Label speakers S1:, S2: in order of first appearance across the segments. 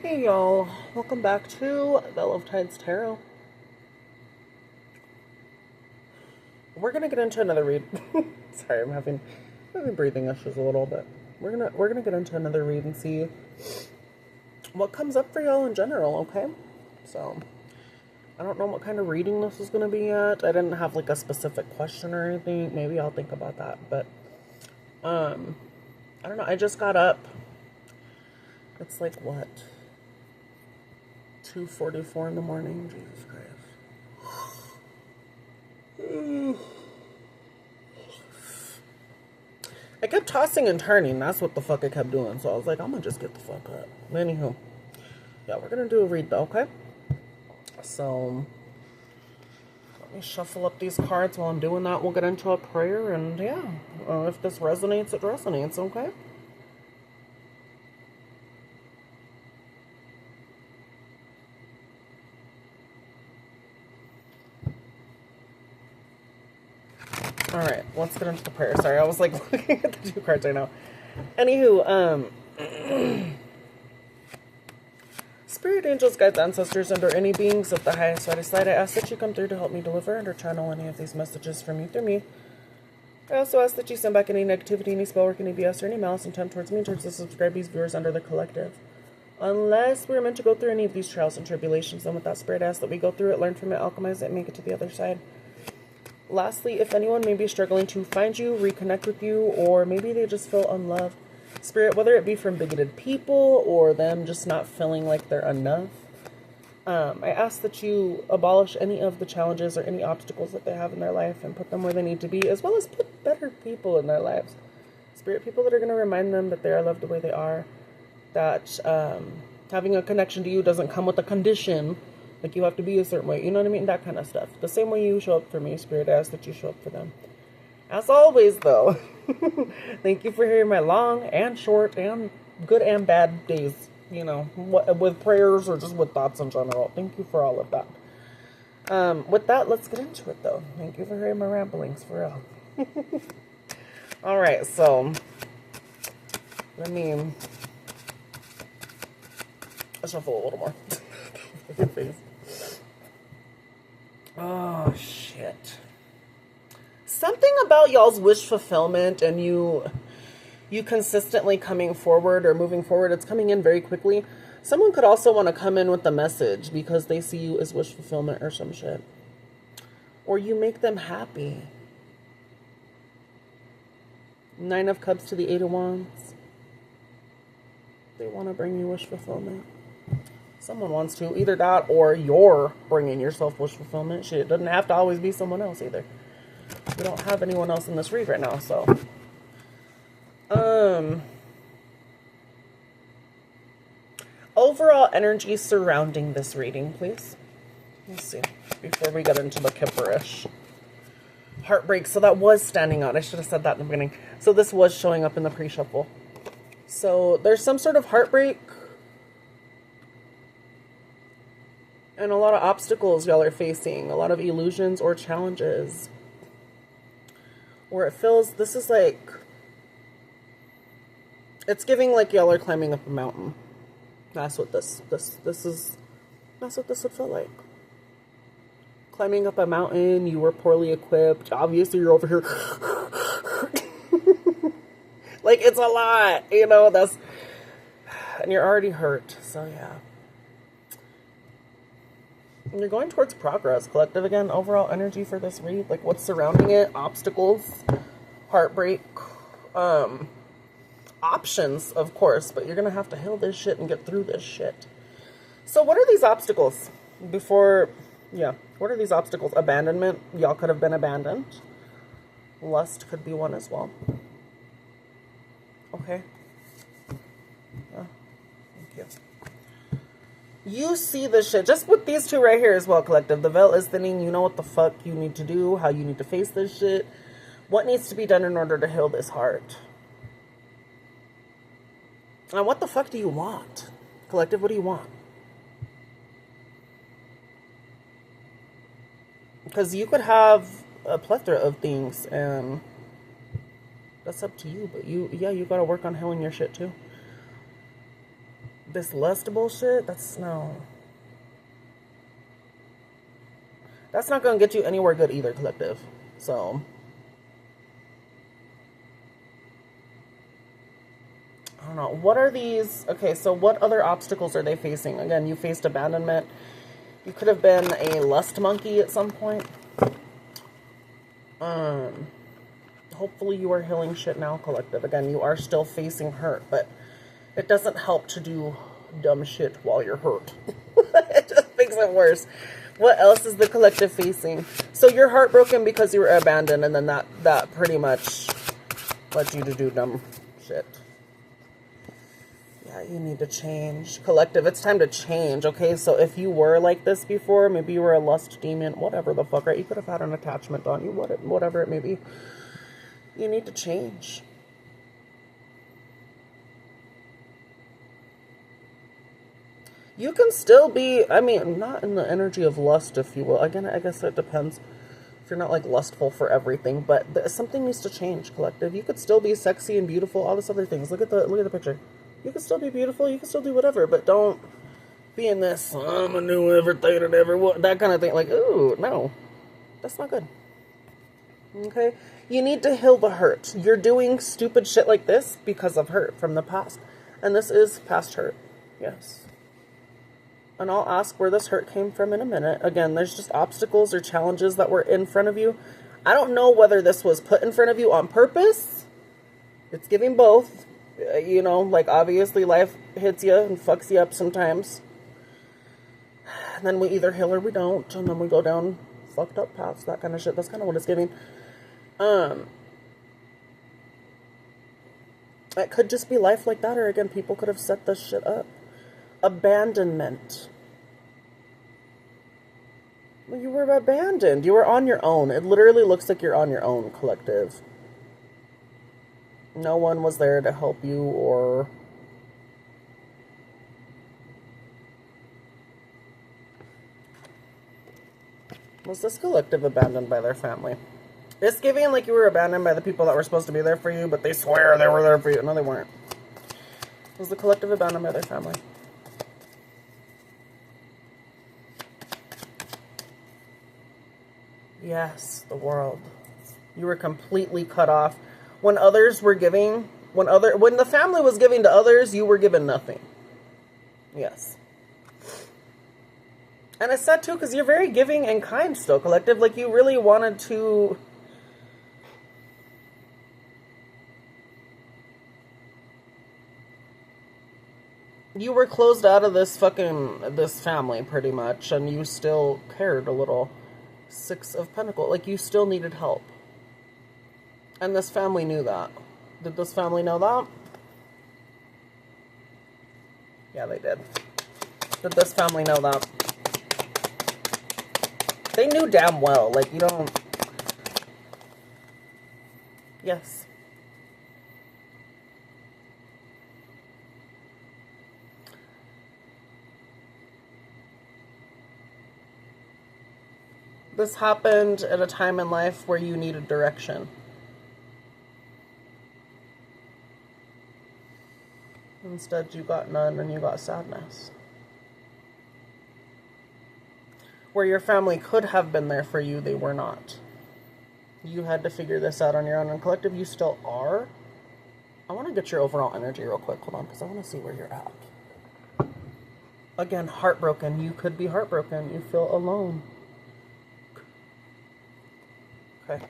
S1: Hey y'all, welcome back to Bell of Tides Tarot. We're gonna get into another read. Sorry, I'm having breathing issues a little bit. We're gonna get into another read and see what comes up for y'all in general, okay? So I don't know what kind of reading this is gonna be yet. I didn't have like a specific question or anything. Maybe I'll think about that, but I don't know. I just got up. It's like what? 2:44 in the morning. Jesus Christ. I kept tossing and turning. That's what the fuck I kept doing. So I was like, I'm gonna just get the fuck up. Anywho. Yeah, we're gonna do a read though, okay? So let me shuffle up these cards. While I'm doing that, we'll get into a prayer, and yeah. If this resonates, it resonates, okay? Alright, let's get into the prayer. Sorry, I was like looking at the two cards right now. Anywho, Spirit, angels, guides, ancestors, and or any beings of the highest right light, I ask that you come through to help me deliver and or channel any of these messages from you through me. I also ask that you send back any negativity, any spell work, any BS, or any malice intent towards me, towards the subscribees, viewers, under the collective. Unless we're meant to go through any of these trials and tribulations, then with that Spirit, I ask that we go through it, learn from it, alchemize it, and make it to the other side. Lastly, if anyone may be struggling to find you, reconnect with you, or maybe they just feel unloved, Spirit, whether it be from bigoted people or them just not feeling like they're enough, I ask that you abolish any of the challenges or any obstacles that they have in their life and put them where they need to be, as well as put better people in their lives. Spirit, people that are going to remind them that they are loved the way they are, that having a connection to you doesn't come with a condition. Like, you have to be a certain way. You know what I mean? That kind of stuff. The same way you show up for me, Spirit, I ask that you show up for them. As always, though, thank you for hearing my long and short and good and bad days. You know, with prayers or just with thoughts in general. Thank you for all of that. With that, let's get into it, though. Thank you for hearing my ramblings, for real. All right, so let me shuffle a little more. Your face. Oh, shit. Something about y'all's wish fulfillment and you consistently coming forward or moving forward, it's coming in very quickly. Someone could also want to come in with a message because they see you as wish fulfillment or some shit. Or you make them happy. 9 of Cups to the 8 of Wands. They want to bring you wish fulfillment. Someone wants to. Either that or you're bringing yourself wish fulfillment. Shit, it doesn't have to always be someone else either. We don't have anyone else in this read right now, so. Overall energy surrounding this reading, please. Let's see. Before we get into the kipperish. Heartbreak. So that was standing out. I should have said that in the beginning. So this was showing up in the pre-shuffle. So there's some sort of heartbreak. And a lot of obstacles y'all are facing. A lot of illusions or challenges. Where it feels, this is like, it's giving like y'all are climbing up a mountain. That's what this is, that's what this would feel like. Climbing up a mountain, you were poorly equipped. Obviously you're over here. Like, it's a lot, you know, and you're already hurt, so yeah. And you're going towards progress, collective again. Overall energy for this read, like what's surrounding it, obstacles, heartbreak, options, of course, but you're gonna have to heal this shit and get through this shit. So what are these obstacles? What are these obstacles? Abandonment. Y'all could have been abandoned. Lust could be one as well. Okay. Thank you. You see this shit. Just with these two right here as well, collective. The veil is thinning. You know what the fuck you need to do. How you need to face this shit. What needs to be done in order to heal this heart. And what the fuck do you want? Collective, what do you want? Because you could have a plethora of things. And that's up to you. But you gotta work on healing your shit too. This lust bullshit, that's no. That's not going to get you anywhere good either, collective. So, I don't know. What are these? Okay, so what other obstacles are they facing? Again, you faced abandonment. You could have been a lust monkey at some point. Hopefully you are healing shit now, collective. Again, you are still facing hurt, but it doesn't help to do dumb shit while you're hurt. It just makes it worse. What else is the collective facing? So you're heartbroken because you were abandoned, and then that pretty much led you to do dumb shit. Yeah, you need to change. Collective, it's time to change, okay? So if you were like this before, maybe you were a lust demon, whatever the fuck, right? You could have had an attachment on you, whatever it may be. You need to change. You can still be, I mean, not in the energy of lust, if you will. Again, I guess it depends. If you're not, like, lustful for everything. But something needs to change, collective. You could still be sexy and beautiful, all these other things. Look at the picture. You can still be beautiful. You can still do whatever. But don't be in this, I'm a new everything and everyone, that kind of thing. Like, ooh, no. That's not good. Okay? You need to heal the hurt. You're doing stupid shit like this because of hurt from the past. And this is past hurt. Yes. And I'll ask where this hurt came from in a minute. Again, there's just obstacles or challenges that were in front of you. I don't know whether this was put in front of you on purpose. It's giving both. You know, like, obviously life hits you and fucks you up sometimes. And then we either heal or we don't. And then we go down fucked up paths, that kind of shit. That's kind of what it's giving. It could just be life like that. Or again, people could have set this shit up. Abandonment. Well, you were abandoned. You were on your own. It literally looks like you're on your own, collective. No one was there to help you or... Was this collective abandoned by their family? It's giving like you were abandoned by the people that were supposed to be there for you, but they swear they were there for you. No, they weren't. Was the collective abandoned by their family? Yes, the world. You were completely cut off. When others were giving, when the family was giving to others, you were given nothing. Yes. And it's sad too, because you're very giving and kind still, collective. Like, you really wanted to... You were closed out of this family, pretty much, and you still cared a little. Six of Pentacles. Like, you still needed help. And this family knew that. Did this family know that? Yeah, they did. Did this family know that? They knew damn well. Like, you don't... Yes. This happened at a time in life where you needed direction. Instead, you got none and you got sadness. Where your family could have been there for you, they were not. You had to figure this out on your own. And collective, you still are. I want to get your overall energy real quick. Hold on, because I want to see where you're at. Again, heartbroken. You could be heartbroken. You feel alone. Okay.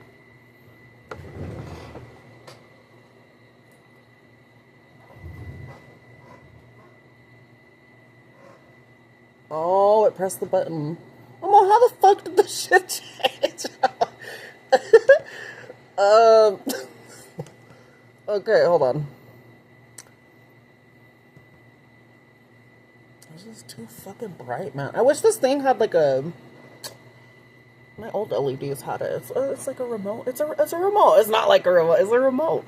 S1: Oh, it pressed the button. Oh, how the fuck did this shit change? Okay, hold on. This is too fucking bright, man. I wish this thing had like a... My old LEDs had it. It's like a remote. It's a remote. It's not like a remote. It's a remote.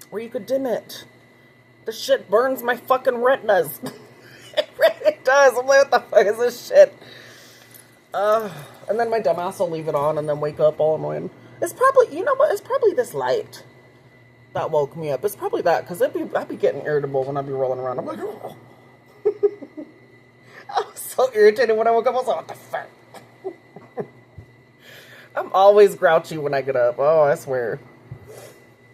S1: Where you could dim it. This shit burns my fucking retinas. It really does. I'm like, what the fuck is this shit? And then my dumbass will leave it on and then wake up all annoyed. It's probably, you know what? It's probably this light. that woke me up. It's probably that, because I'd be getting irritable when I'd be rolling around. I'm like, oh. I was so irritated when I woke up. I was like, what the fuck? I'm always grouchy when I get up. Oh, I swear.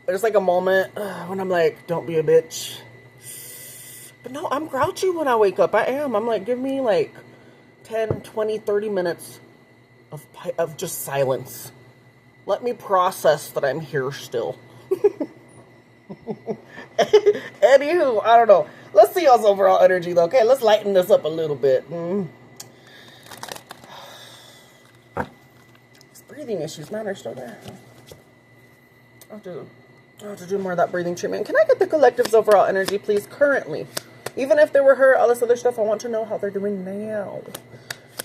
S1: There's like a moment when I'm like, don't be a bitch. But no, I'm grouchy when I wake up. I am. I'm like, give me like 10, 20, 30 minutes of just silence. Let me process that I'm here still. Anywho, I don't know. Let's see y'all's overall energy though. Okay, let's lighten this up a little bit. These breathing issues, man, are still there. I'll have to do more of that breathing treatment. Can I get the collective's overall energy, please, currently? Even if they were hurt, all this other stuff, I want to know how they're doing now.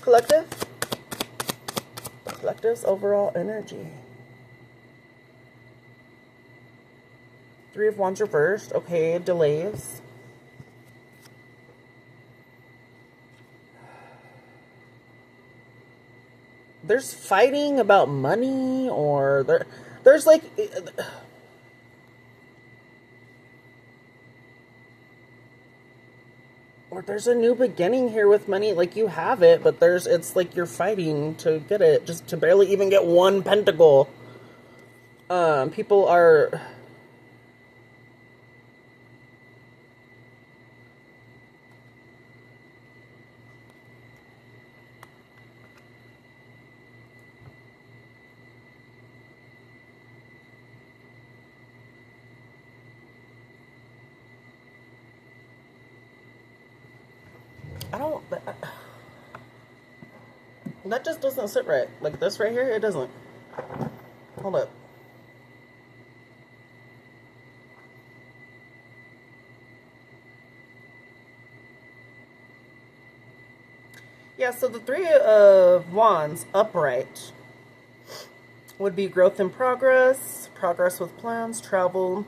S1: Collective? The collective's overall energy. 3 of Wands reversed. Okay, delays. There's fighting about money, or there's like... Or there's a new beginning here with money. Like, you have it, but it's like you're fighting to get it, just to barely even get 1 pentacle. People are... That just doesn't sit right. Like this right here, it doesn't. Hold up. Yeah, so the 3 of Wands upright would be growth in progress, progress with plans, travel,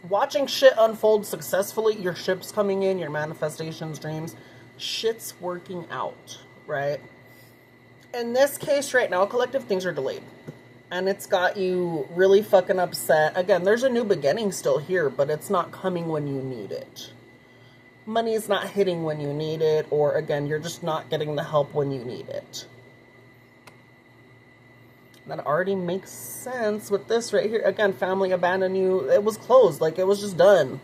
S1: watching shit unfold successfully, your ships coming in, your manifestations, dreams, shit's working out, right? In this case right now, collective, things are delayed. And it's got you really fucking upset. Again, there's a new beginning still here, but it's not coming when you need it. Money's not hitting when you need it, or again, you're just not getting the help when you need it. That already makes sense with this right here. Again, family abandoned you. It was closed. Like, it was just done.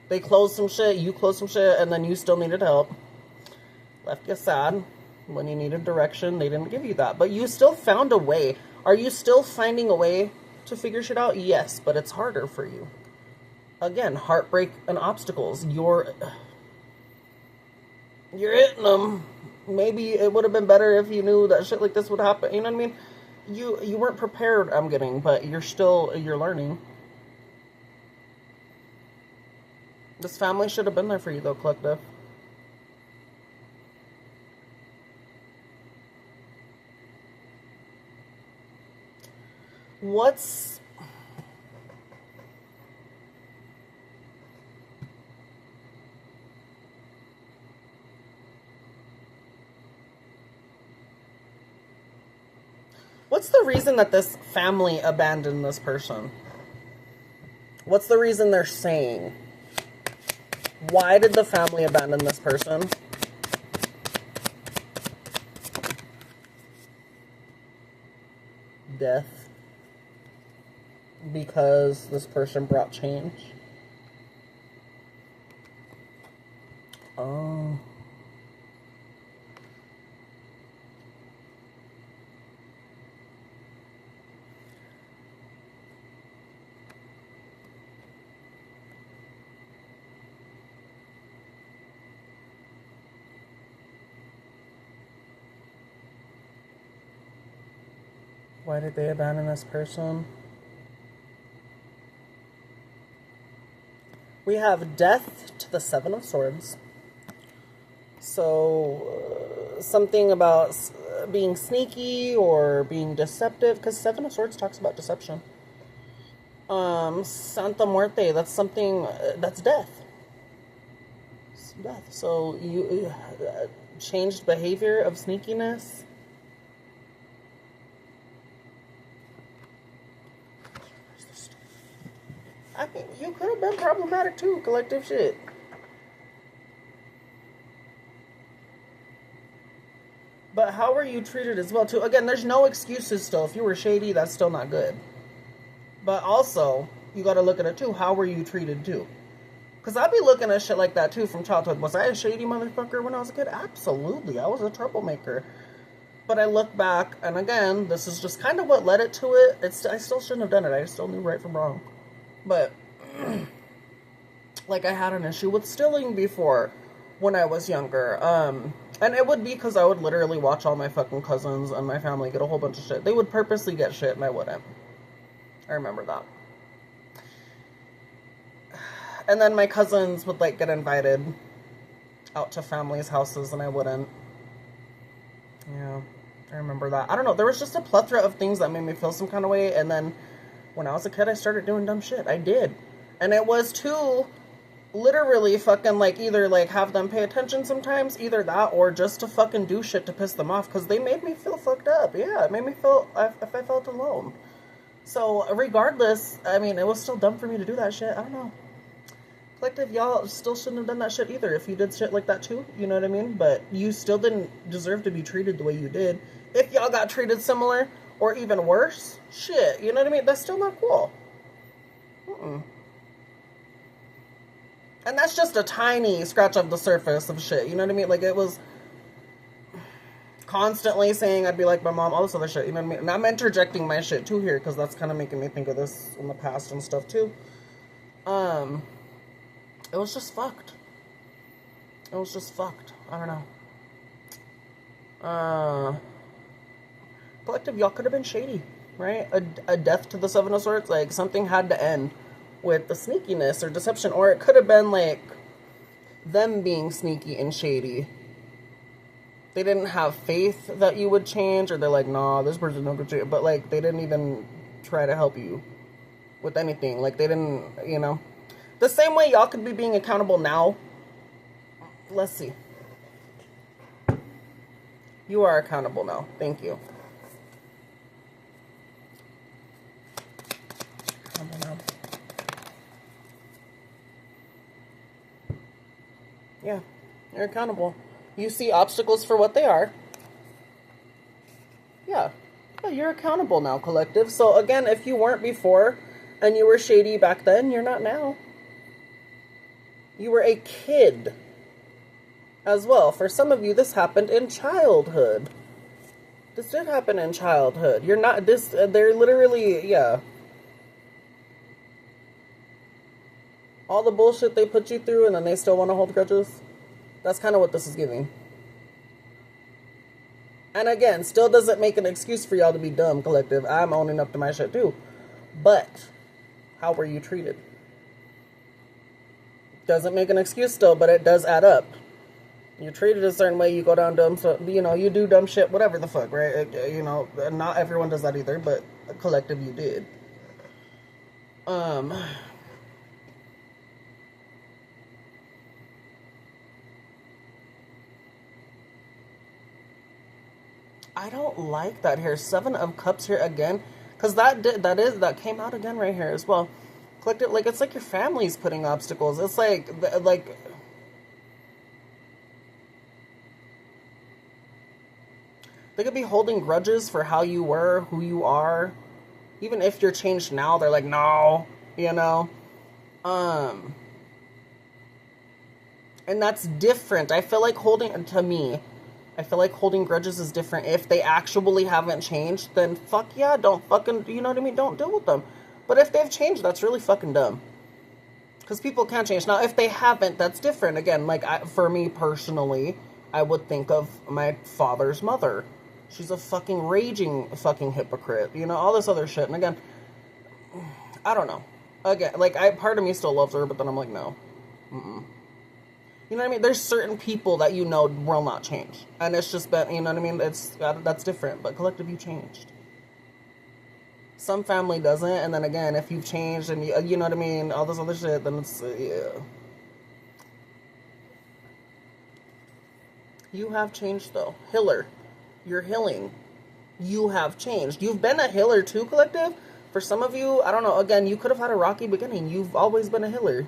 S1: They closed some shit, you closed some shit, and then you still needed help. Left you sad. When you needed direction, they didn't give you that. But you still found a way. Are you still finding a way to figure shit out? Yes, but it's harder for you. Again, heartbreak and obstacles. You're hitting them. Maybe it would have been better if you knew that shit like this would happen. You know what I mean? You weren't prepared, I'm getting, but you're learning. This family should have been there for you, though, collective. What's the reason that this family abandoned this person? What's the reason they're saying? Why did the family abandon this person? Death. Because this person brought change. Oh. Why did they abandon this person? We have death to the 7 of Swords. So, something about being sneaky or being deceptive, because 7 of Swords talks about deception. Santa Muerte, that's something, that's death. It's death. So, you changed behavior of sneakiness. you could have been problematic too, collective shit. But how were you treated as well too? Again, there's no excuses still. If you were shady, that's still not good. But also, you got to look at it too. How were you treated too? Because I'd be looking at shit like that too from childhood. Was I a shady motherfucker when I was a kid? Absolutely. I was a troublemaker. But I look back, and again, this is just kind of what led it to it. I still shouldn't have done it. I still knew right from wrong. But, like, I had an issue with stealing before when I was younger. And it would be because I would literally watch all my fucking cousins and my family get a whole bunch of shit. They would purposely get shit, and I wouldn't. I remember that. And then my cousins would, like, get invited out to families' houses, and I wouldn't. Yeah, I remember that. I don't know. There was just a plethora of things that made me feel some kind of way. And then when I was a kid, I started doing dumb shit. I did. And it was to literally fucking, like, either, like, have them pay attention sometimes. Either that or just to fucking do shit to piss them off. Because they made me feel fucked up. Yeah, it made me feel, if I felt alone. So, regardless, I mean, it was still dumb for me to do that shit. I don't know. Collective, y'all still shouldn't have done that shit either if you did shit like that too, you know what I mean? But you still didn't deserve to be treated the way you did. If y'all got treated similar or even worse, shit, you know what I mean? That's still not cool. And that's just a tiny scratch of the surface of shit, you know what I mean? Like, it was constantly saying I'd be like my mom, all this other shit, you know what I mean? And I'm interjecting my shit too here because that's kind of making me think of this in the past and stuff too. It was just fucked. It was just fucked. I don't know. Collective, y'all could have been shady, right? A death to the Seven of Swords. Like, something had to end with the sneakiness or deception. Or it could have been, like, them being sneaky and shady. They didn't have faith that you would change. Or they're like, nah, this person's not gonna change. But, like, they didn't even try to help you with anything. Like, they didn't, you know. The same way y'all could be being accountable now. Let's see. You are accountable now. Thank you. Yeah, you're accountable. You see obstacles for what they are. Yeah, you're accountable now, collective. So again, if you weren't before and you were shady back then, you're not now. You were a kid as well. For some of you, this happened in childhood. This did happen in childhood. You're not this. They're literally, yeah. All the bullshit they put you through, and then they still want to hold grudges. That's kind of what this is giving. And again, still doesn't make an excuse for y'all to be dumb, collective. I'm owning up to my shit too. But how were you treated? Doesn't make an excuse still, but it does add up. You're treated a certain way, you go down dumb, so, you know, you do dumb shit, whatever the fuck, right? You know, not everyone does that either, but a collective you did. I don't like that here. 7 of Cups here again, because that came out again right here as well. Collective, like, it's like your family's putting obstacles. It's like they could be holding grudges for how you were, who you are. Even if you're changed now, they're like, no, you know. And that's different. I feel like to me, I feel like holding grudges is different. If they actually haven't changed, then fuck yeah, don't fucking, you know what I mean? Don't deal with them. But if they've changed, that's really fucking dumb. Because people can change. Now, if they haven't, that's different. Again, like, for me personally, I would think of my father's mother. She's a fucking raging fucking hypocrite. You know, all this other shit. And again, I don't know. Again, like, part of me still loves her, but then I'm like, no. You know what I mean? There's certain people that you know will not change. And it's just been, you know what I mean? That's different. But collective, you changed. Some family doesn't, and then again, if you've changed and you know what I mean, all this other shit, then it's, yeah. You have changed, though. Healer. You're healing. You have changed. You've been a healer too, collective, For some of you, I don't know, again, you could have had a rocky beginning. You've always been a healer.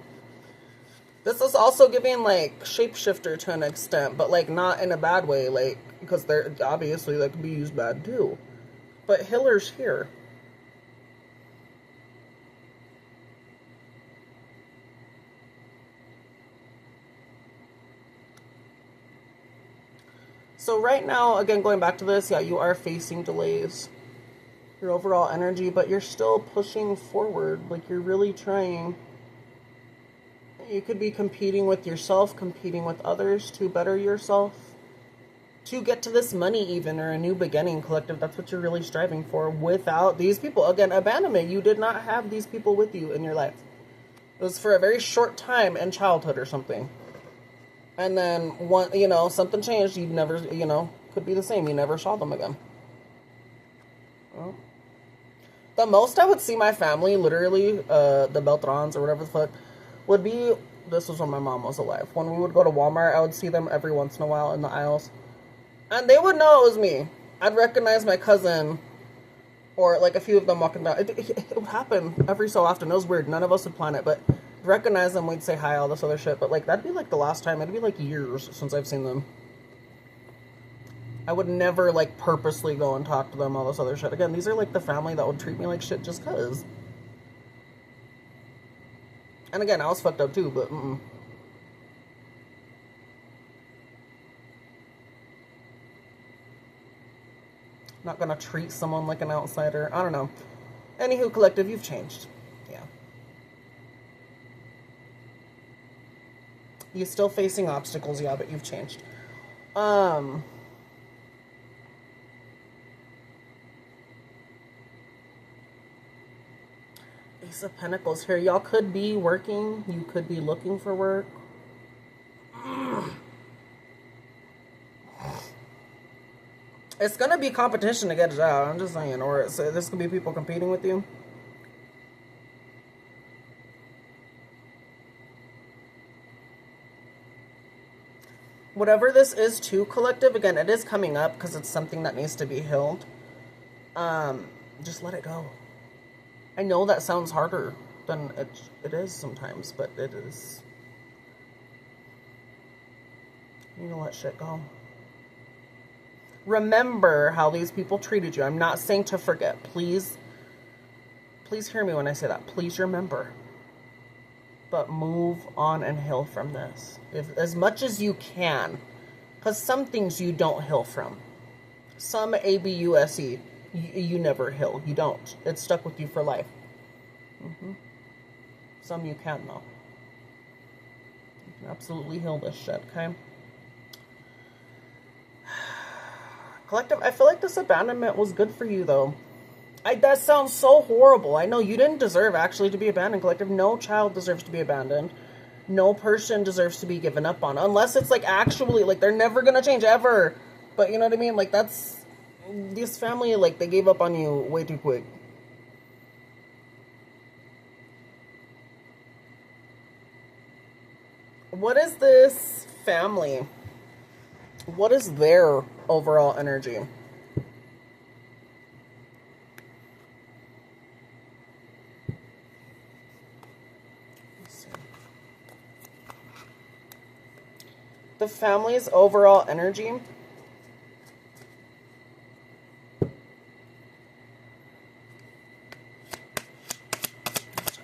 S1: This is also giving, like, shapeshifter to an extent, but, like, not in a bad way, like, because they're, obviously, that can be used bad, too. But healer's here. So right now, again, going back to this, yeah, you are facing delays. Your overall energy, but you're still pushing forward. Like, you're really trying. You could be competing with yourself, competing with others to better yourself. To get to this money even, or a new beginning, collective. That's what you're really striving for. Without these people. Again, abandonment. You did not have these people with you in your life. It was for a very short time in childhood or something. And then, one, you know, something changed. You never, you know, could be the same. You never saw them again. Well, the most I would see my family, literally, the Beltrons or whatever the fuck, would be, this was when my mom was alive. When we would go to Walmart, I would see them every once in a while in the aisles. And they would know it was me. I'd recognize my cousin, or like a few of them walking down. It would happen every so often. It was weird. None of us would plan it, but recognize them, we'd say hi, all this other shit. But like, that'd be like the last time. It'd be like years since I've seen them. I would never like purposely go and talk to them, all this other shit. Again, these are like the family that would treat me like shit just cause. And again, I was fucked up too, but not gonna treat someone like an outsider. I don't know. Anywho, collective, you've changed. Yeah. You're still facing obstacles, yeah, but you've changed. Ace of Pentacles here. Y'all could be working. You could be looking for work. It's gonna be competition to get it out. I'm just saying. Or there's gonna be people competing with you. Whatever this is too, collective, again, it is coming up because it's something that needs to be healed. Just let it go. I know that sounds harder than it is sometimes, but it is. You know, let shit go. Remember how these people treated you. I'm not saying to forget. Please hear me when I say that. Please remember. But move on and heal from this. As much as you can. Because some things you don't heal from. Some ABUSE, you never heal. You don't. It's stuck with you for life. Some you can, though. You can absolutely heal this shit, okay? Collective, I feel like this abandonment was good for you, though. That sounds so horrible. I know you didn't deserve, actually, to be abandoned, collective. No child deserves to be abandoned. No person deserves to be given up on. Unless it's, like, actually, like, they're never gonna change, ever. But, you know what I mean? Like, that's... This family, like, they gave up on you way too quick. What is this family? What is their overall energy? The family's overall energy.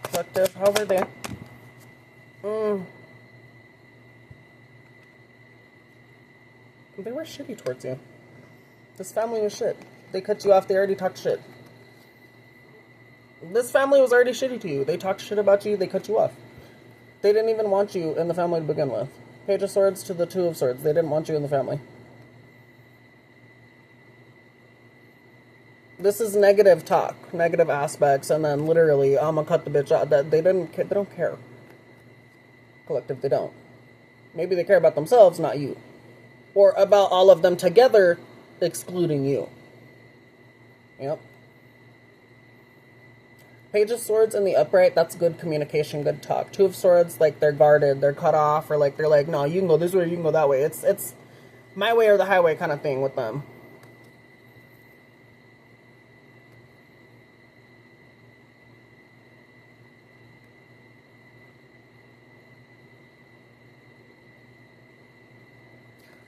S1: Collective, how were they? They were shitty towards you. This family was shit. They cut you off. They already talked shit. This family was already shitty to you. They talked shit about you. They cut you off. They didn't even want you in the family to begin with. Page of Swords to the Two of Swords. They didn't want you in the family. This is negative talk, negative aspects, and then literally, I'm gonna cut the bitch out. They don't care. Collective, they don't. Maybe they care about themselves, not you. Or about all of them together, excluding you. Yep. Page of Swords in the upright, that's good communication, good talk. Two of Swords, like, they're guarded, they're cut off, or like, they're like, no, you can go this way, you can go that way. It's my way or the highway kind of thing with them.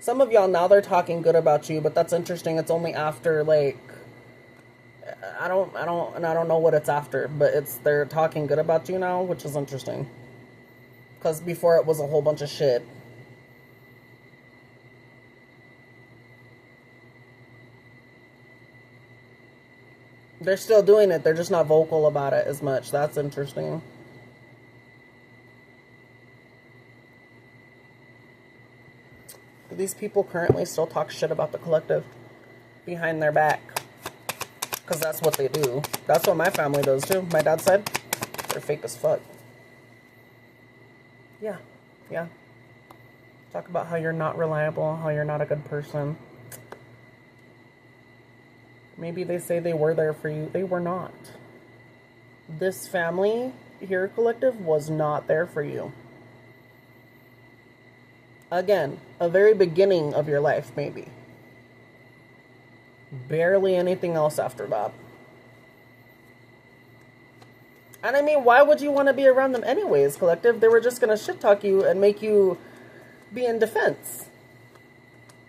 S1: Some of y'all now they're talking good about you, but that's interesting. It's only after like I don't know what it's after, but they're talking good about you now, which is interesting. Because before it was a whole bunch of shit. They're still doing it. They're just not vocal about it as much. That's interesting. Do these people currently still talk shit about the collective behind their back? Because that's what they do. That's what my family does too. My dad's side, they're fake as fuck. Yeah. Yeah. Talk about how you're not reliable, how you're not a good person. Maybe they say they were there for you. They were not. This family here, collective, was not there for you. Again, a very beginning of your life, maybe. Barely anything else after that. And I mean, why would you want to be around them anyways, collective? They were just going to shit talk you and make you be in defense.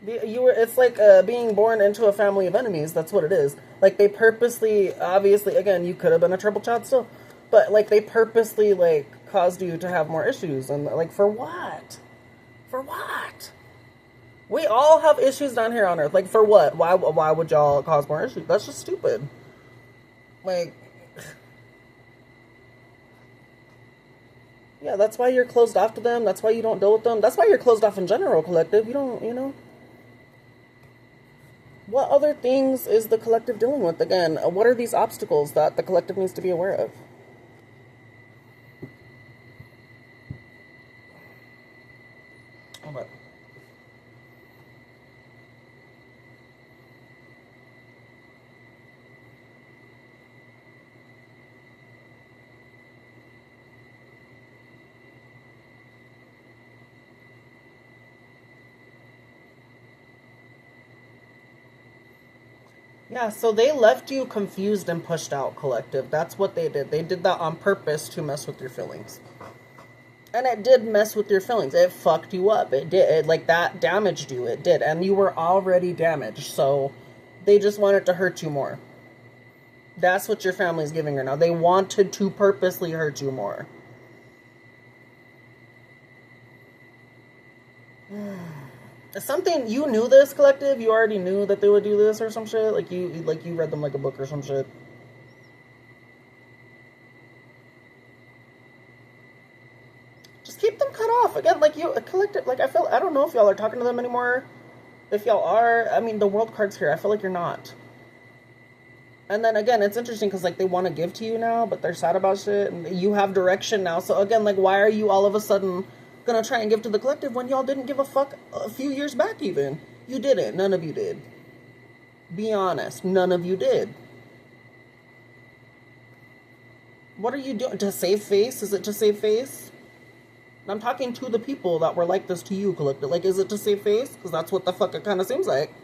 S1: It's like being born into a family of enemies. That's what it is. Like, they purposely, obviously, again, you could have been a troubled child still, but like, they purposely like caused you to have more issues. And like, for what? For what? We all have issues down here on Earth. Like, for what? Why would y'all cause more issues? That's just stupid. Like, yeah, that's why you're closed off to them. That's why you don't deal with them. That's why you're closed off in general, collective. You don't, you know. What other things is the collective dealing with? Again, what are these obstacles that the collective needs to be aware of? Hold on. Yeah, so they left you confused and pushed out, collective. That's what they did. They did that on purpose to mess with your feelings. And it did mess with your feelings. It fucked you up. It did. Like, that damaged you. It did. And you were already damaged. So they just wanted to hurt you more. That's what your family's giving her now. They wanted to purposely hurt you more. Something, you knew this, collective? You already knew that they would do this or some shit? Like you read them like a book or some shit? Just keep them cut off. Again, like you, collective, like I don't know if y'all are talking to them anymore. If y'all are, I mean, the world card's here. I feel like you're not. And then again, it's interesting because like they want to give to you now, but they're sad about shit. And you have direction now. So again, like why are you all of a sudden gonna try and give to the collective when y'all didn't give a fuck a few years back even? You didn't. None of you did. Be honest. None of you did. What are you doing? To save face? Is it to save face? I'm talking to the people that were like this to you, collective. Like, is it to save face? Because that's what the fuck it kind of seems like.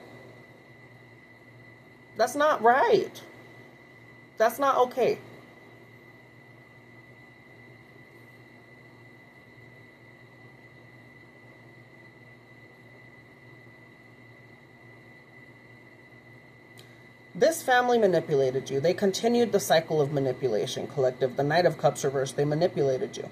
S1: That's not right. That's not okay. This family manipulated you. They continued the cycle of manipulation, collective. The Knight of Cups reversed. They manipulated you.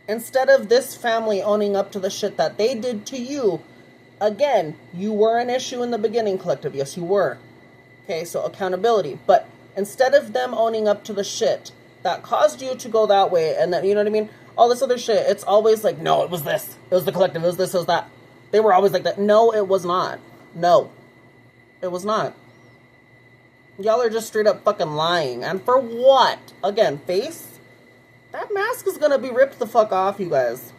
S1: Instead of this family owning up to the shit that they did to you, again, you were an issue in the beginning, collective. Yes, you were. Okay, so accountability. But instead of them owning up to the shit that caused you to go that way, and then, you know what I mean? All this other shit, it's always like, no, it was this. It was the collective. It was this, it was that. They were always like that. No, it was not. No. It was not. Y'all are just straight up fucking lying. And for what? Again, face? That mask is gonna be ripped the fuck off, you guys.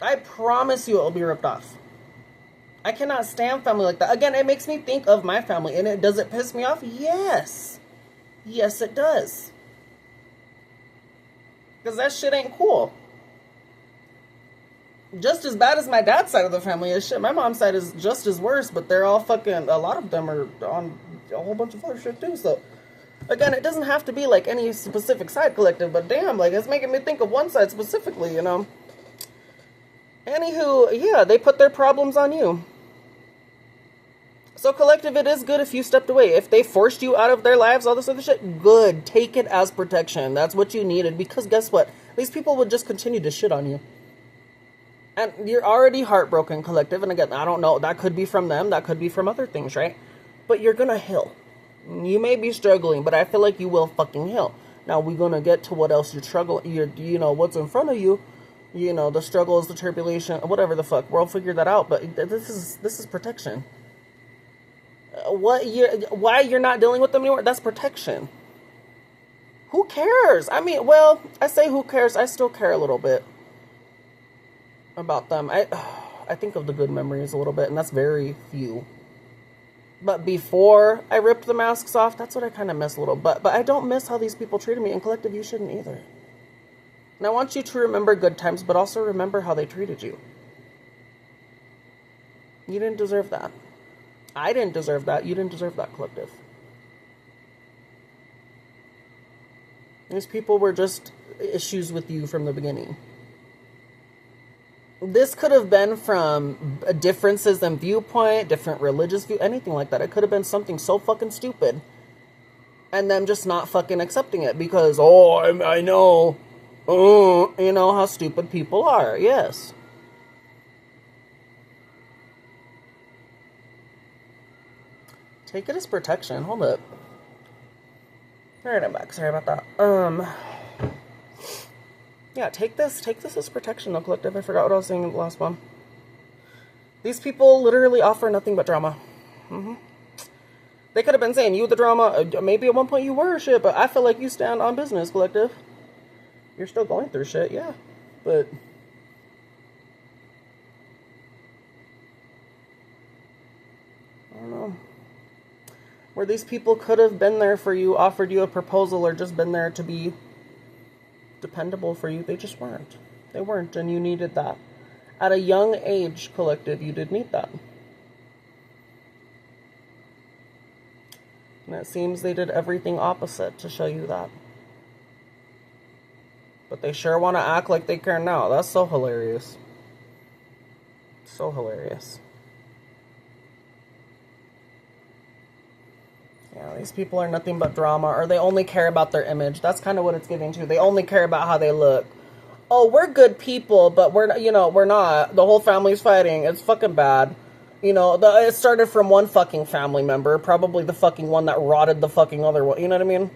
S1: I promise you it will be ripped off. I cannot stand family like that. Again, it makes me think of my family. And does it piss me off? Yes. Yes, it does. Because that shit ain't cool. just as bad as my dad's side of the family is. Shit, my mom's side is just as worse, but they're all fucking, a lot of them are on a whole bunch of other shit too, so. Again, it doesn't have to be like any specific side collective, but damn, like it's making me think of one side specifically, you know. Anywho, yeah, they put their problems on you. So collective, it is good if you stepped away. If they forced you out of their lives, all this other shit, good. Take it as protection. That's what you needed, because guess what? These people would just continue to shit on you. And you're already heartbroken, collective, and again, I don't know, that could be from them, that could be from other things, right? But you're gonna heal. You may be struggling, but I feel like you will fucking heal. Now, we're going to get to what else you're struggling, you know, what's in front of you. You know, the struggles, the tribulation, whatever the fuck. We'll figure that out, but this is protection. Why you're not dealing with them anymore, that's protection. Who cares? I mean, well, I say who cares, I still care a little bit about them. I think of the good memories a little bit, and that's very few. But before I ripped the masks off, that's what I kind of miss a little. But I don't miss how these people treated me. And collective, you shouldn't either. And I want you to remember good times, but also remember how they treated you. You didn't deserve that. I didn't deserve that. You didn't deserve that, collective. These people were just issues with you from the beginning. This could have been from differences in viewpoint, different religious view, anything like that. It could have been something so fucking stupid. And them just not fucking accepting it because, oh, I know. You know how stupid people are. Yes. Take it as protection. Hold up. Alright, I'm back. Sorry about that. Yeah, take this as protection, though, collective. I forgot what I was saying in the last one. These people literally offer nothing but drama. They could have been saying, you the drama, maybe at one point you were shit, but I feel like you stand on business, collective. You're still going through shit, yeah. But I don't know. Where these people could have been there for you, offered you a proposal, or just been there to be dependable for you, they just weren't. They weren't, and you needed that. At a young age, collective, you did need that. And it seems they did everything opposite to show you that. But they sure want to act like they care now. That's so hilarious. So hilarious. Yeah, these people are nothing but drama, or they only care about their image. That's kind of what it's giving to. They only care about how they look. Oh, we're good people, but we're not. The whole family's fighting. It's fucking bad. You know, it started from one fucking family member, probably the fucking one that rotted the fucking other one. You know what I mean?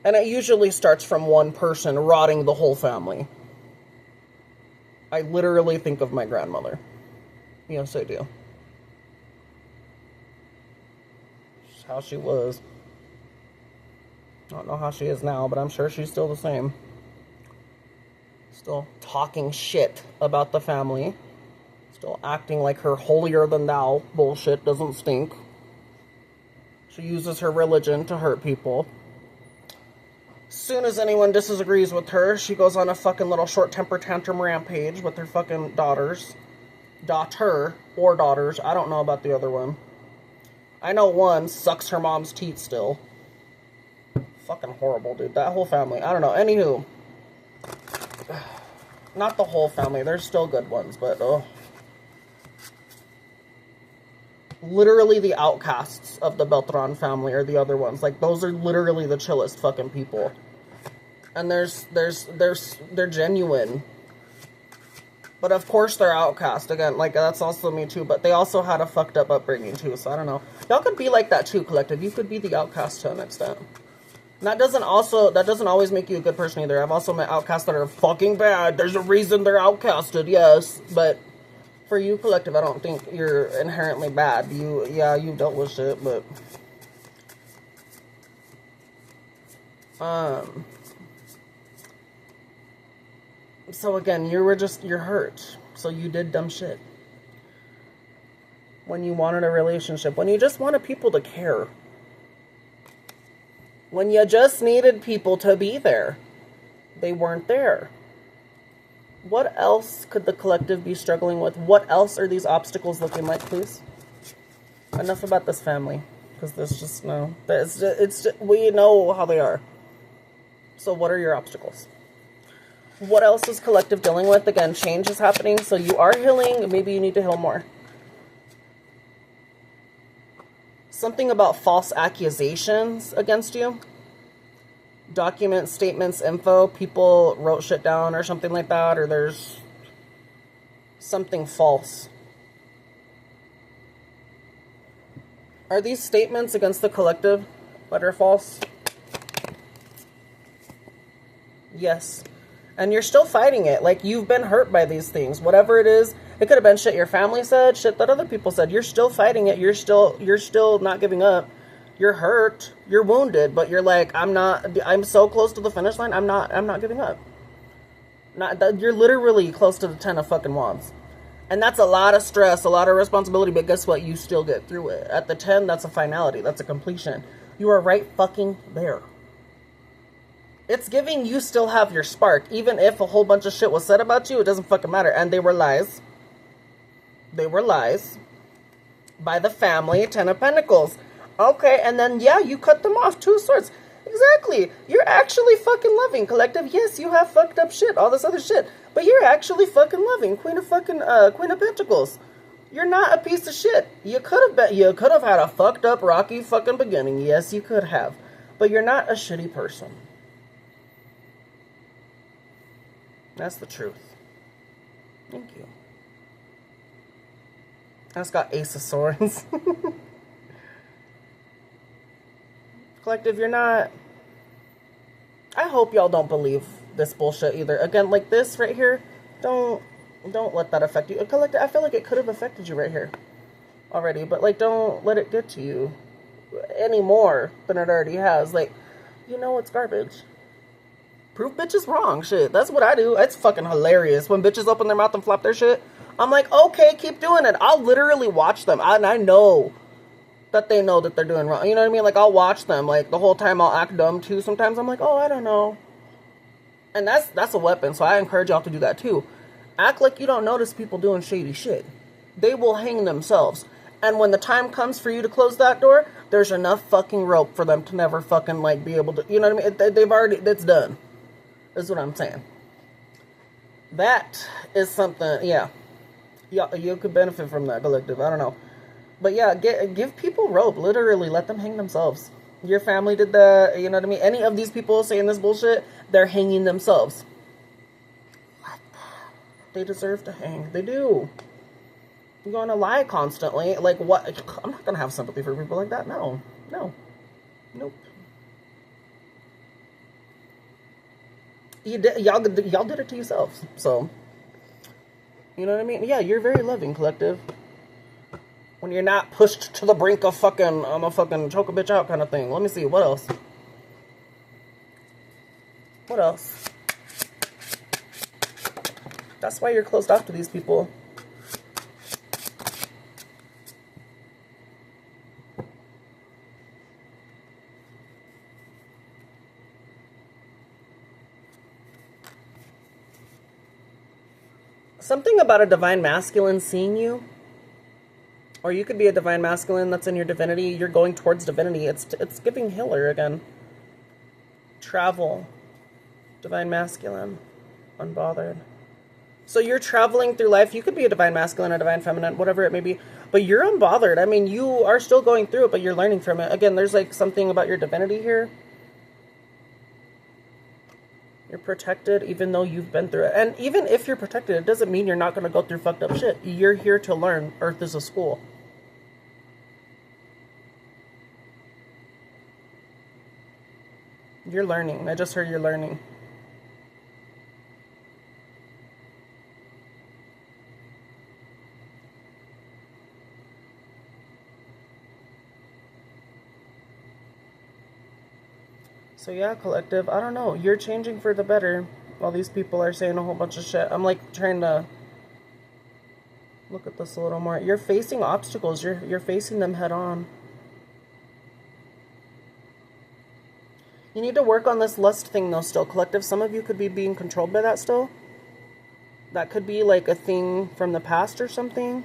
S1: And it usually starts from one person rotting the whole family. I literally think of my grandmother. Yes, I do. How she was. I don't know how she is now, but I'm sure she's still the same. Still talking shit about the family. Still acting like her holier-than-thou bullshit doesn't stink. She uses her religion to hurt people. As soon as anyone disagrees with her, she goes on a fucking little short temper tantrum rampage with her fucking daughters. Daughter or daughters. I don't know about the other one. I know one sucks her mom's teeth still. Fucking horrible, dude. That whole family. I don't know. Anywho. Not the whole family. There's still good ones, but literally the outcasts of the Beltran family are the other ones. Like, those are literally the chillest fucking people. And they're genuine. But of course they're outcast. Again, like, that's also me too. But they also had a fucked up upbringing too. So I don't know. Y'all could be like that too, collective. You could be the outcast to an extent. And that doesn't always make you a good person either. I've also met outcasts that are fucking bad. There's a reason they're outcasted, yes. But for you, collective, I don't think you're inherently bad. You dealt with shit, but so again, you're hurt. So you did dumb shit. When you wanted a relationship, when you just wanted people to care. When you just needed people to be there. They weren't there. What else could the collective be struggling with? What else are these obstacles looking like, please? Enough about this family, because there's just no. We know how they are. So what are your obstacles? What else is collective dealing with? Again, change is happening, so you are healing. Maybe you need to heal more. Something about false accusations against you. Documents, statements, info. People wrote shit down or something like that, or there's something false. Are these statements against the collective that are false? Yes. And you're still fighting it. Like, you've been hurt by these things. Whatever it is, it could have been shit your family said, shit that other people said. You're still fighting it. You're still not giving up. You're hurt. You're wounded. But you're like, I'm so close to the finish line. I'm not giving up. You're literally close to the 10 of fucking wands. And that's a lot of stress, a lot of responsibility. But guess what? You still get through it. At the 10, that's a finality. That's a completion. You are right fucking there. It's giving you still have your spark. Even if a whole bunch of shit was said about you, it doesn't fucking matter. And they were lies. They were lies. By the family, 10 of Pentacles. Okay, and then, yeah, you cut them off. 2 of Swords. Exactly. You're actually fucking loving, collective. Yes, you have fucked up shit. All this other shit. But you're actually fucking loving. Queen of Pentacles. You're not a piece of shit. You could have had a fucked up, rocky fucking beginning. Yes, you could have. But you're not a shitty person. That's the truth. Thank you. I just got Ace of Swords. Collective, you're not... I hope y'all don't believe this bullshit either. Again, like this right here, don't let that affect you. Collective, I feel like it could have affected you right here already, but like, don't let it get to you any more than it already has. Like, you know it's garbage. Prove bitches wrong, shit. That's what I do. It's fucking hilarious. When bitches open their mouth and flap their shit, I'm like, okay, keep doing it. I'll literally watch them. And I know that they know that they're doing wrong. You know what I mean? Like, I'll watch them. Like, the whole time I'll act dumb, too. Sometimes I'm like, oh, I don't know. And that's a weapon, so I encourage y'all to do that, too. Act like you don't notice people doing shady shit. They will hang themselves. And when the time comes for you to close that door, there's enough fucking rope for them to never fucking, like, be able to... You know what I mean? They've already... It's done. Is what I'm saying. That is something, yeah. You could benefit from that, collective. I don't know. But yeah, give people rope. Literally, let them hang themselves. Your family did that, you know what I mean? Any of these people saying this bullshit, they're hanging themselves. Let them. They deserve to hang. They do. You're going to lie constantly. Like, what? I'm not going to have sympathy for people like that. No. No. Nope. Y'all did it to yourselves, so you know what I mean? Yeah, you're very loving, collective. When you're not pushed to the brink of fucking, I'm a fucking choke a bitch out kind of thing. Let me see, what else? What else? That's why you're closed off to these people. Something about a divine masculine seeing you. Or you could be a divine masculine that's in your divinity. You're going towards divinity. It's giving healer again. Travel. Divine masculine. Unbothered. So you're traveling through life. You could be a divine masculine, a divine feminine, whatever it may be. But you're unbothered. I mean, you are still going through it, but you're learning from it. Again, there's like something about your divinity here. You're protected even though you've been through it. And even if you're protected, it doesn't mean you're not going to go through fucked up shit. You're here to learn. Earth is a school. You're learning. I just heard you're learning. So yeah, collective, I don't know. You're changing for the better while these people are saying a whole bunch of shit. I'm like trying to look at this a little more. You're facing obstacles. You're facing them head on. You need to work on this lust thing though still, collective. Some of you could be being controlled by that still. That could be like a thing from the past or something.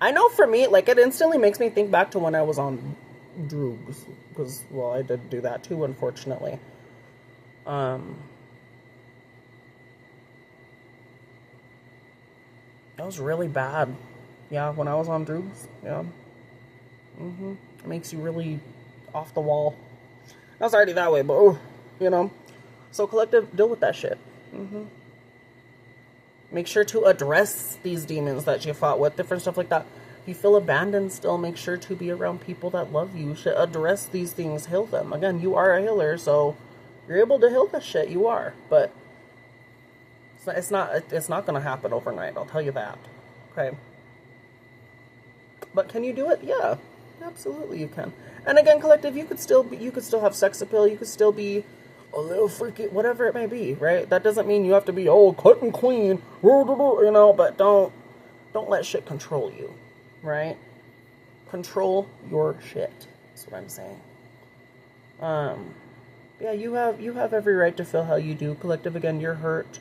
S1: I know for me, like, it instantly makes me think back to when I was on drugs. Because, well, I did do that too, unfortunately. That was really bad. Yeah, when I was on drugs. Yeah. It makes you really off the wall. I was already that way, but, oh, you know. So, collective, deal with that shit. Make sure to address these demons that you fought with, different stuff like that. If you feel abandoned still, make sure to be around people that love you. You should address these things, heal them. Again, you are a healer, so you're able to heal this shit. You are, but it's not going to happen overnight. I'll tell you that. Okay. But can you do it? Yeah, absolutely you can. And again, collective, you could still have sex appeal. You could still be a little freaky, whatever it may be, right? That doesn't mean you have to be cut and clean, you know. But don't let shit control you, right? Control your shit. That's what I'm saying. Yeah, you have every right to feel how you do, collective. Again, you're hurt.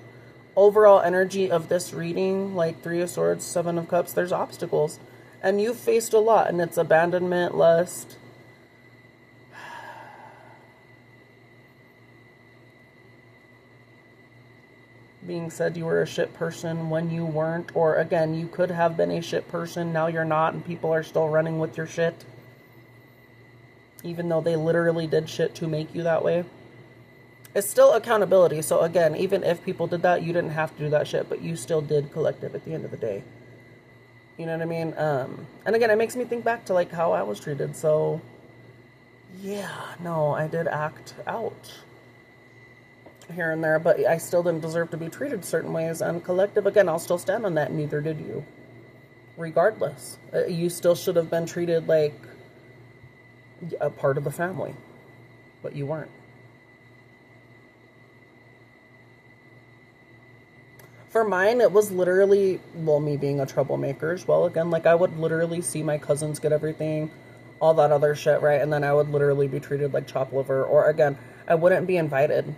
S1: Overall energy of this reading, like 3 of Swords, 7 of Cups, there's obstacles. And you've faced a lot, and it's abandonment, lust. Being said you were a shit person when you weren't. Or, again, you could have been a shit person, now you're not, and people are still running with your shit. Even though they literally did shit to make you that way. It's still accountability. So, again, even if people did that, you didn't have to do that shit, but you still did, collective, at the end of the day. You know what I mean? And again, it makes me think back to, like, how I was treated. So, yeah, no, I did act out here and there, but I still didn't deserve to be treated certain ways. And collective, again, I'll still stand on that. Neither did you. Regardless. You still should have been treated like a part of the family. But you weren't. For mine, it was literally, well, me being a troublemaker as well. Again, like, I would literally see my cousins get everything, all that other shit, right? And then I would literally be treated like chopped liver. Or, again, I wouldn't be invited.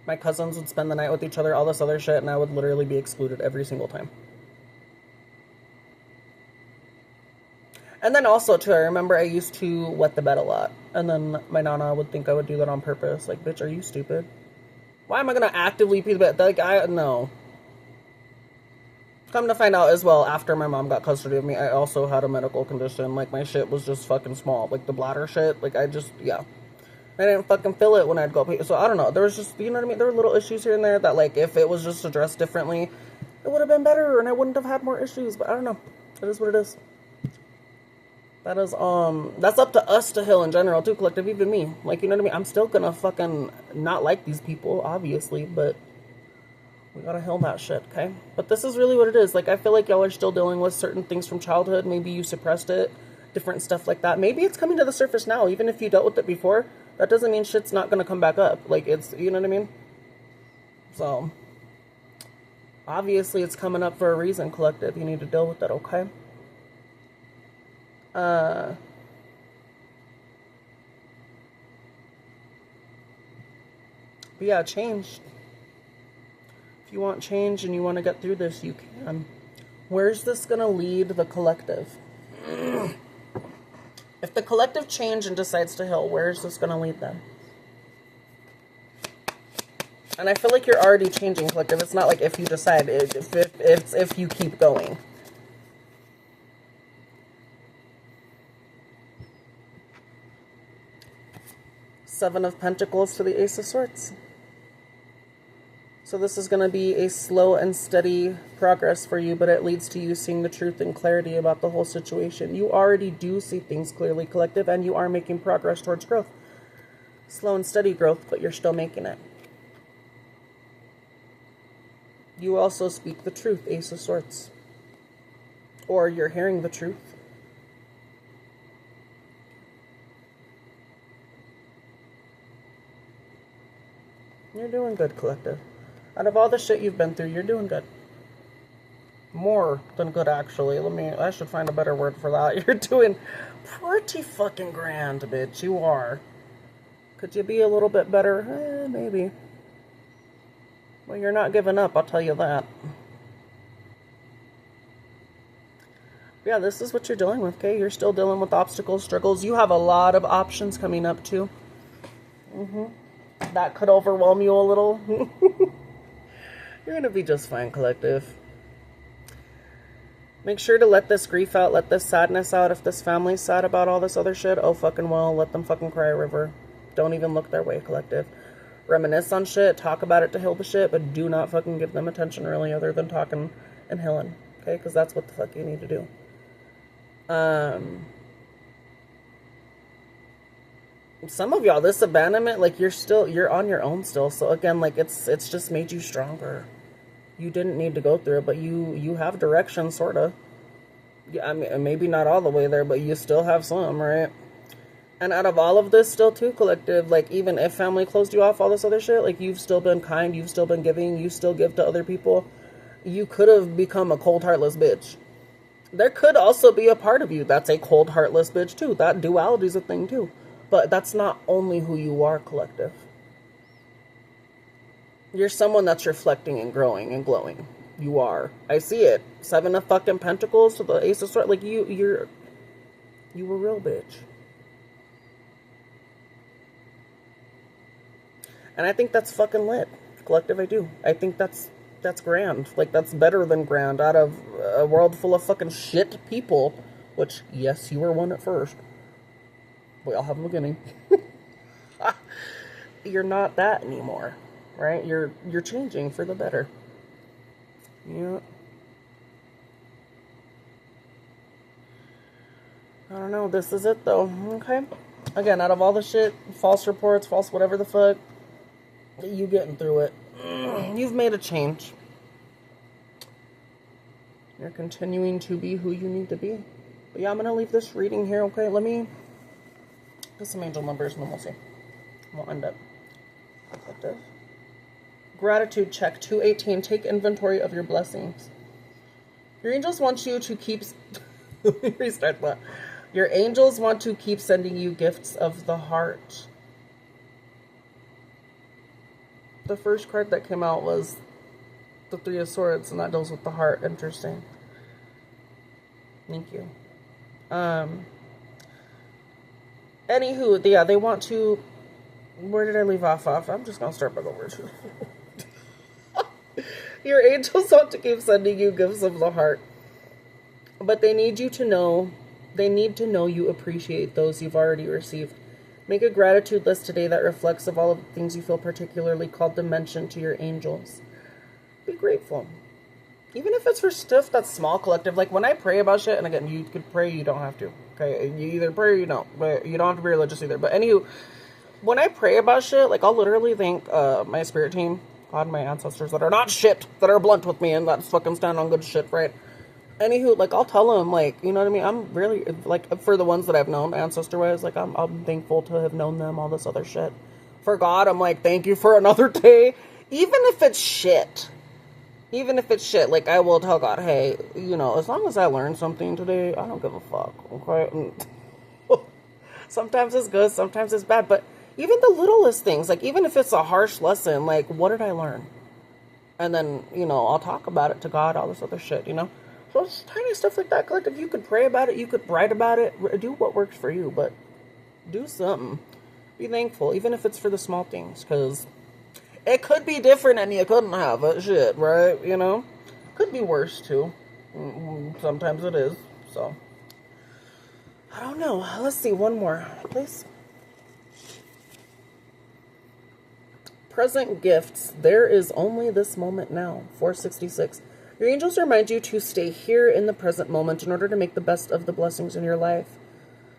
S1: My cousins would spend the night with each other, all this other shit, and I would literally be excluded every single time. And then also, too, I remember I used to wet the bed a lot. And then my nana would think I would do that on purpose. Like, bitch, are you stupid? Why am I going to actively pee the bed? Like, no. Come to find out as well, after my mom got custody of me, I also had a medical condition. Like, my shit was just fucking small. Like, the bladder shit, like, I didn't fucking feel it when I'd go pee. So, I don't know. There was just, you know what I mean? There were little issues here and there that, like, if it was just addressed differently, it would have been better and I wouldn't have had more issues. But I don't know. It is what it is. That is, that's up to us to heal in general, too, collective, even me. Like, you know what I mean? I'm still gonna fucking not like these people, obviously, but we gotta heal that shit, okay? But this is really what it is. Like, I feel like y'all are still dealing with certain things from childhood. Maybe you suppressed it, different stuff like that. Maybe it's coming to the surface now. Even if you dealt with it before, that doesn't mean shit's not gonna come back up. Like, it's, you know what I mean? So, obviously it's coming up for a reason, collective. You need to deal with that, okay? But yeah, change. If you want change and you want to get through this, you can. Where's this going to lead the collective? If the collective change and decides to heal, where is this going to lead them? And I feel like you're already changing, collective. It's not like if you decide, it's if you keep going. Seven of Pentacles to the Ace of Swords. So this is going to be a slow and steady progress for you, but it leads to you seeing the truth and clarity about the whole situation. You already do see things clearly, collective, and you are making progress towards growth. Slow and steady growth, but you're still making it. You also speak the truth, Ace of Swords. Or you're hearing the truth. You're doing good, collective. Out of all the shit you've been through, you're doing good. More than good, actually. I should find a better word for that. You're doing pretty fucking grand, bitch. You are. Could you be a little bit better? Maybe. Well, you're not giving up, I'll tell you that. Yeah, this is what you're dealing with, okay? You're still dealing with obstacles, struggles. You have a lot of options coming up, too. That could overwhelm you a little. You're going to be just fine, collective. Make sure to let this grief out, let this sadness out. If this family's sad about all this other shit, oh fucking well, let them fucking cry a river. Don't even look their way, collective. Reminisce on shit, talk about it to heal the shit, but do not fucking give them attention really other than talking and healing, okay? Because that's what the fuck you need to do. Some of y'all, this abandonment, like, you're on your own still. So again, like, it's just made you stronger. You didn't need to go through it, but you have direction, sort of. Yeah, I mean, maybe not all the way there, but you still have some, right? And out of all of this still, too, collective, like, even if family closed you off, all this other shit, like, you've still been kind, you've still been giving, you still give to other people. You could have become a cold, heartless bitch. There could also be a part of you that's a cold, heartless bitch, too. That duality's a thing, too. But that's not only who you are, collective. You're someone that's reflecting and growing and glowing. You are. I see it. 7 of fucking Pentacles to the Ace of Swords. Like, you a real bitch. And I think that's fucking lit. Collective, I do. I think that's grand. Like, that's better than grand. Out of a world full of fucking shit people. Which, yes, you were one at first. We all have a beginning. You're not that anymore. Right? You're changing for the better. Yeah. I don't know. This is it, though. Okay? Again, out of all the shit, false reports, false whatever the fuck, you getting through it. You've made a change. You're continuing to be who you need to be. But yeah, I'm going to leave this reading here, okay? Let me get some angel numbers and then we'll see. We'll end up. Effective. Gratitude check 218. Take inventory of your blessings. Your angels want you to keep... Let me restart that. Your angels want to keep sending you gifts of the heart. The first card that came out was the 3 of Swords, and that deals with the heart. Interesting. Thank you. Anywho, yeah, they want to... Where did I leave off? I'm just going to start back over. Your angels want to keep sending you gifts of the heart. But they need you to know... They need to know you appreciate those you've already received. Make a gratitude list today that reflects of all of the things you feel particularly called to mention to your angels. Be grateful. Even if it's for stuff that's small, collective. Like when I pray about shit, and again, you could pray, you don't have to. Okay, you either pray or you don't. But you don't have to be religious either. But anywho, when I pray about shit, like I'll literally thank my spirit team, God, my ancestors that are not shit, that are blunt with me and that fucking stand on good shit, right? Anywho, like, I'll tell them, like, you know what I mean? I'm really, like, for the ones that I've known, ancestor-wise, like, I'm thankful to have known them, all this other shit. For God, I'm like, thank you for another day. Even if it's shit. Even if it's shit, like, I will tell God, hey, you know, as long as I learned something today, I don't give a fuck, okay? Sometimes it's good, sometimes it's bad, but even the littlest things, like, even if it's a harsh lesson, like, what did I learn? And then, you know, I'll talk about it to God, all this other shit, you know? So it's tiny stuff like that, collective. You could pray about it, you could write about it, do what works for you, but do something. Be thankful, even if it's for the small things, because it could be different and you couldn't have it, shit, right? You know? Could be worse, too. Sometimes it is, so. I don't know. Let's see, one more, please. Present gifts. There is only this moment now. 466. Your angels remind you to stay here in the present moment in order to make the best of the blessings in your life.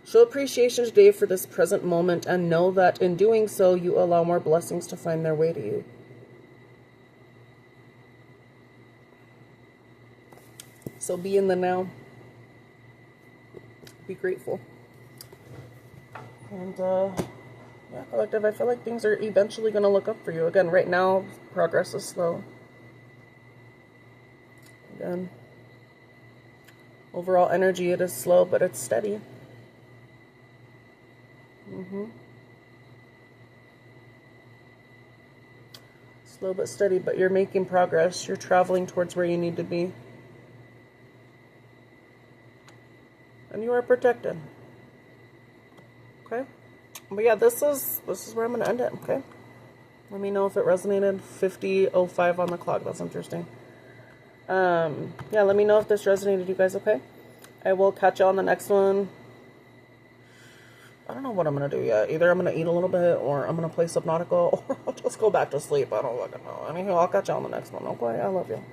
S1: Show appreciation today for this present moment and know that in doing so, you allow more blessings to find their way to you. So be in the now. Be grateful. And, yeah, collective, I feel like things are eventually going to look up for you. Again, right now, progress is slow. Again, overall energy, it is slow, but it's steady. Slow but steady, but you're making progress. You're traveling towards where you need to be. And you are protected. Okay? But yeah, this is where I'm going to end it, okay? Let me know if it resonated. 50:05 on the clock. That's interesting. Yeah, let me know if this resonated, you guys, okay? I will catch you on the next one. I don't know what I'm going to do yet. Either I'm going to eat a little bit, or I'm going to play Subnautica, or I'll just go back to sleep. I don't fucking know. Anyhow, I'll catch you on the next one, okay? I love you.